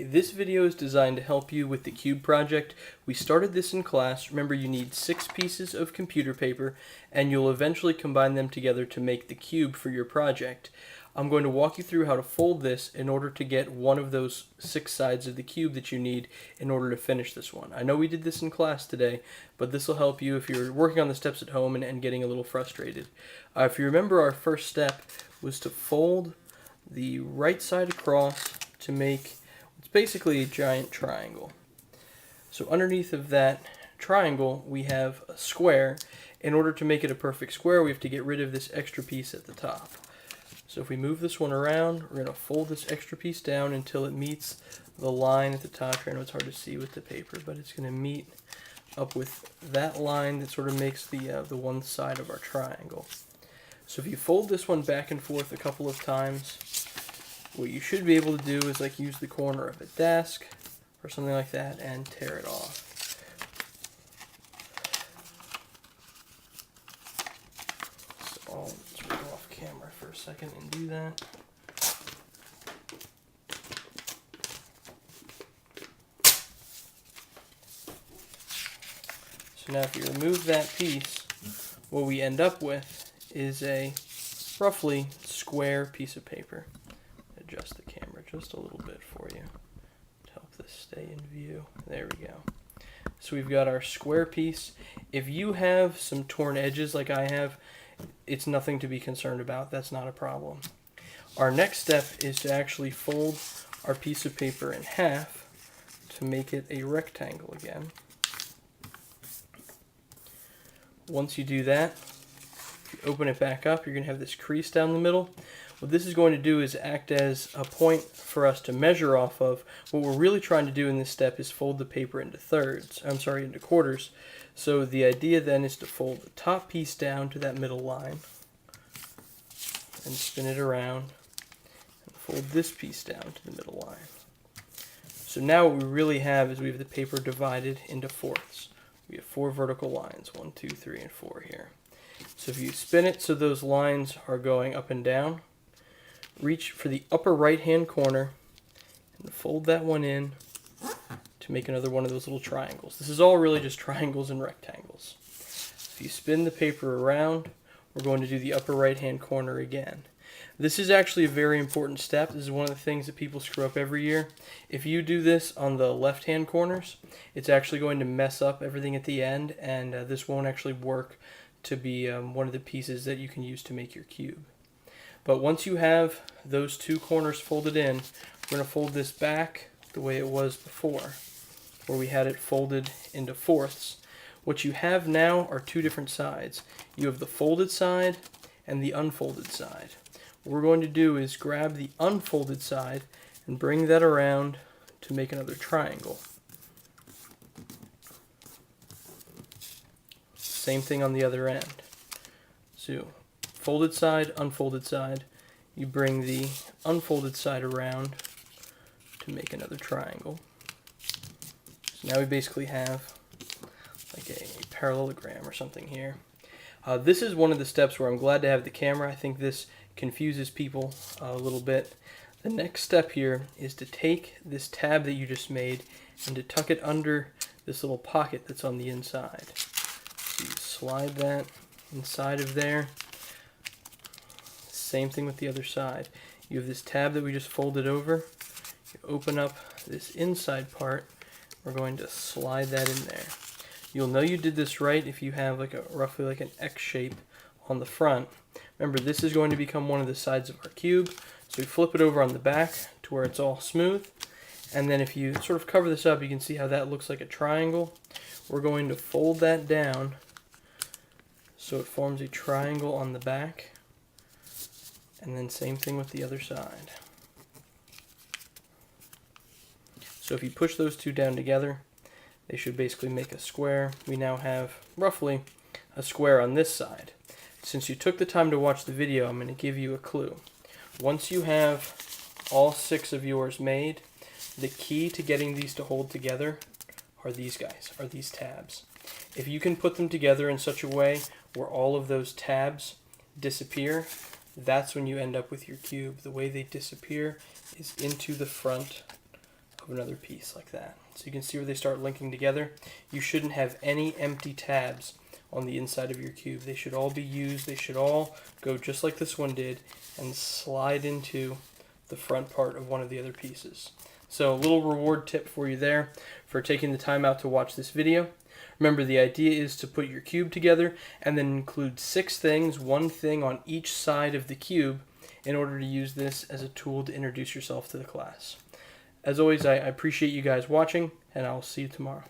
This video is designed to help you with the cube project. We started this in class. Remember, you need 6 pieces of computer paper and you'll eventually combine them together to make the cube for your project. I'm going to walk you through how to fold this in order to get one of those 6 sides of the cube that you need in order to finish this one. I know we did this in class today, but this will help you if you're working on the steps at home and getting a little frustrated. If you remember, our first step was to fold the right side across to make it's basically a giant triangle. So underneath of that triangle we have a square. In order to make it a perfect square, we have to get rid of this extra piece at the top. So if we move this one around, we're going to fold this extra piece down until it meets the line at the top here. I know it's hard to see with the paper, but it's going to meet up with that line that sort of makes the one side of our triangle. So if you fold this one back and forth a couple of times, what you should be able to do is like use the corner of a desk or something like that and tear it off. So I'll just go off camera for a second and do that. So now if you remove that piece, what we end up with is a roughly square piece of paper. Adjust the camera just a little bit for you to help this stay in view. There we go. So we've got our square piece. If you have some torn edges like I have, it's nothing to be concerned about. That's not a problem. Our next step is to actually fold our piece of paper in half to make it a rectangle again. Once you do that, if you open it back up, you're going to have this crease down the middle. What this is going to do is act as a point for us to measure off of. What we're really trying to do in this step is fold the paper into into quarters. So the idea then is to fold the top piece down to that middle line and spin it around and fold this piece down to the middle line. So now what we really have is we have the paper divided into fourths. We have 4 vertical lines, 1, 2, 3, and 4 here. So if you spin it so those lines are going up and down, reach for the upper right hand corner and fold that one in to make another one of those little triangles. This is all really just triangles and rectangles. If you spin the paper around, we're going to do the upper right hand corner again. This is actually a very important step. This is one of the things that people screw up every year. If you do this on the left hand corners, it's actually going to mess up everything at the end, and this won't actually work to be one of the pieces that you can use to make your cube. But once you have those 2 corners folded in, we're going to fold this back the way it was before, where we had it folded into fourths. What you have now are 2 different sides. You have the folded side and the unfolded side. What we're going to do is grab the unfolded side and bring that around to make another triangle. Same thing on the other end. So folded side, unfolded side. You bring the unfolded side around to make another triangle. So now we basically have like a parallelogram or something here. This is one of the steps where I'm glad to have the camera. I think this confuses people a little bit. The next step here is to take this tab that you just made and to tuck it under this little pocket that's on the inside. So you slide that inside of there. Same thing with the other side. You have this tab that we just folded over. You open up this inside part. We're going to slide that in there. You'll know you did this right if you have like roughly like an X shape on the front. Remember, this is going to become one of the sides of our cube. So we flip it over on the back to where it's all smooth. And then if you sort of cover this up, you can see how that looks like a triangle. We're going to fold that down so it forms a triangle on the back. And then same thing with the other side. So if you push those 2 down together, they should basically make a square. We now have roughly a square on this side. Since you took the time to watch the video, I'm going to give you a clue. Once you have all 6 of yours made, the key to getting these to hold together are these guys, are these tabs. If you can put them together in such a way where all of those tabs disappear, that's when you end up with your cube. The way they disappear is into the front of another piece like that. So you can see where they start linking together. You shouldn't have any empty tabs on the inside of your cube. They should all be used. They should all go just like this one did and slide into the front part of one of the other pieces. So a little reward tip for you there for taking the time out to watch this video. Remember, the idea is to put your cube together and then include 6 things, 1 thing on each side of the cube, in order to use this as a tool to introduce yourself to the class. As always, I appreciate you guys watching, and I'll see you tomorrow.